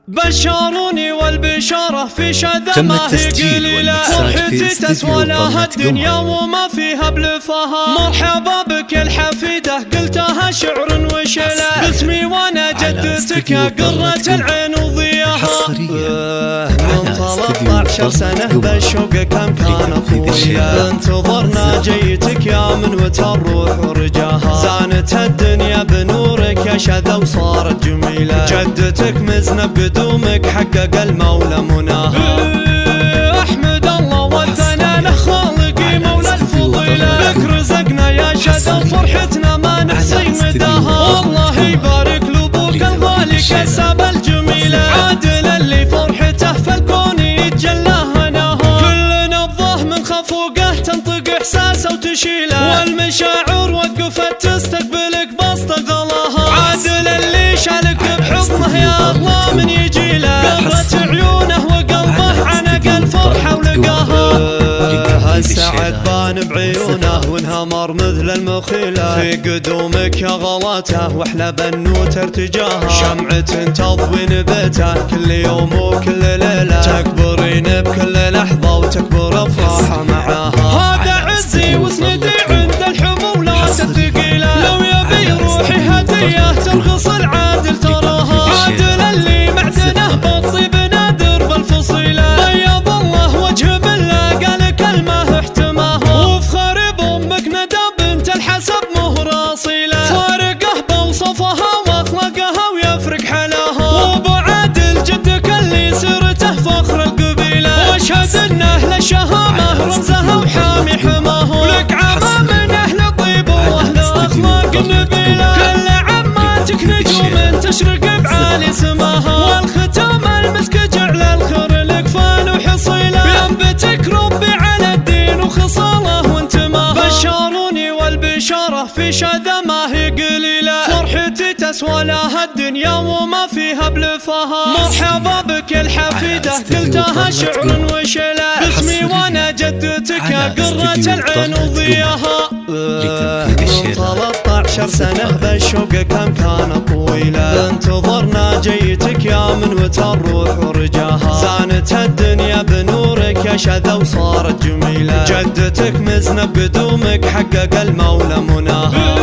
بشروني والبشارة في شذا ما هي قليلة، فرحتي تسوى لها الدنيا وما فيها بلفها. مرحبا بك الحفيدة قلتها شعر وشلا، باسمي وانا جدتك يا قرة العين وضياها. من 13 سنة بالشوق كم كان اخويا، انتظرنا جيتك يا من وتروح ورجاها. زانت الدنيا بنورك يا شذا وصارت جميلة، جدتك مزنة بقدومك حقق المولى مناها. احمد الله والثناء له خالقي مولى الفضيلة، لك رزقنا يا شذا وفرحتنا ما نحصي مداها. الله يبارك لابوك الغالي كسب الجميلة، عادل اللي فرحته في الكون يتجلى هناها. كل نبضه من خفوقه تنطق احساسه وتشيله، والمشاعر وقفت تستقبلك بسط غلاها. عادل اللي شالك بحضنه يا الله من يجيله، قرت عيونه وقلبه عنق الفرحة ولقاها. السعد بان بعيونه وانهمر مثل المخيلة، في قدومك يا غلاته واحلى بنوت ارتجاها. شمعة تضوي نبته كل يوم وكل ليلة، تكبرين بكل لحظة وتكبر افراحه معاها. هذا عزي وسندي عند الحمولات الثقيلة، لو يبي روحي هدية ترخص العادل تراها. عادل اللي معدنه بالطيب نادر بالفصيلة، بيض الله وجه بالله قال كلمة احتماها. وفخر بامك ندى بنت الحسب مهر اصيلة، فارقه بوصفها واخلاقها ويفرق حلاها. وابو عادل جدك اللي سيرته فخر القبيلة، واشهد ان اهل الشهامة رمزها وحامي حماها. ولك عمى من اهل طيب واهل اخلاق النبيلة، كل عماتك نجوم تشرق بعالي سماها. والختام المسك جعل الخير لك فان وحصيلة، بينبتك ربي على الدين وخصاله وانتماها. بشروني والبشارة في شذا ما هي قليلة، فرحتي تسوى لها الدنيا وما فيها بلفها. مرحبا بك الحفيدة قلتها شعر وشلا، باسمي وانا جدتك يا قرة العين وضياها. من 13 سنة بالشوق كم كان طويلة، انتظرنا جيتك يا من وتروح ورجاها. زانت الدنيا بنورك يا شذا وصارت جميلة، جدتك مزنة بقدومك حقق المولى مناها.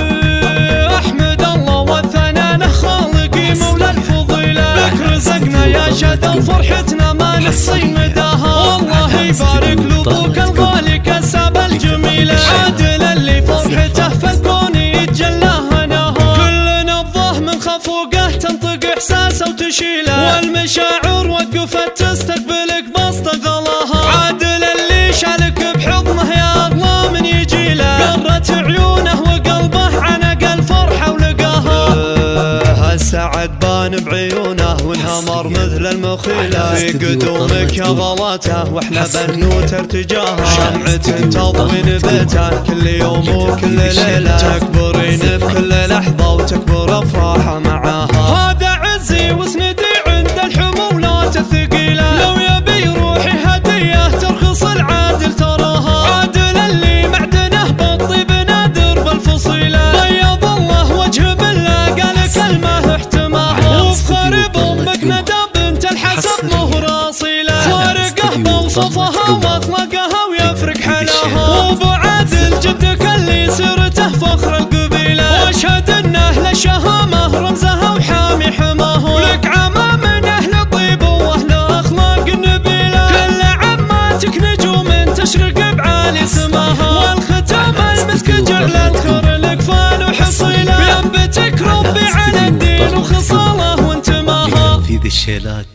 احمد الله والثناء له خالقي مولى الفضيلة، لك رزقنا يا شذا وفرحتنا ما نحصي مداها. الله يبارك لابوك الغالي كسب الجميلة، عادل اللي فرحته في الكون يتجلى هناها. كل نبضه من خفوقه تنطق احساسه وتشيله، والمشاعر وقفت تستقبلك بسط غلاها. عادل اللي شالك بحضنه يا الله من يجيله، قرت عيونه وقلبه عنق الفرحة ولقاها. السعد بان بعيونه وانهمر مثل المخيلة، في قدومك يا غلاته واحلى بنوت ارتجاها. شمعة تضوي نبته كل يوم وكل ليلة، تكبرين بكل لحظة وتكبر افراحه معاها. هذا عزي وسندي عند الحمولات الثقيلة، لو يبي روحي هدية ترخص العادل تراها. عادل اللي معدنه بالطيب نادر بالفصيلة، بيض الله وجه بالله قال كلمة احتماها. وفخر بامك ندى بنت الحسب مهر اصيلة، فارقه بوصفها واخلاقها ويفرق حلاها. وابو عادل جدك اللي سيرته فخر القبيلة، واشهد ان اهل الشهامة رمزها وحامي حماها. ولك عمى من اهل طيب واهل اخلاق النبيلة، كل عماتك نجوم تشرق بعالي سماها. والختام المسك جعلت خير لك فان وحصيلة، بينبتك ربي على الدين وخصاله وانتماها. في ذي الشيلات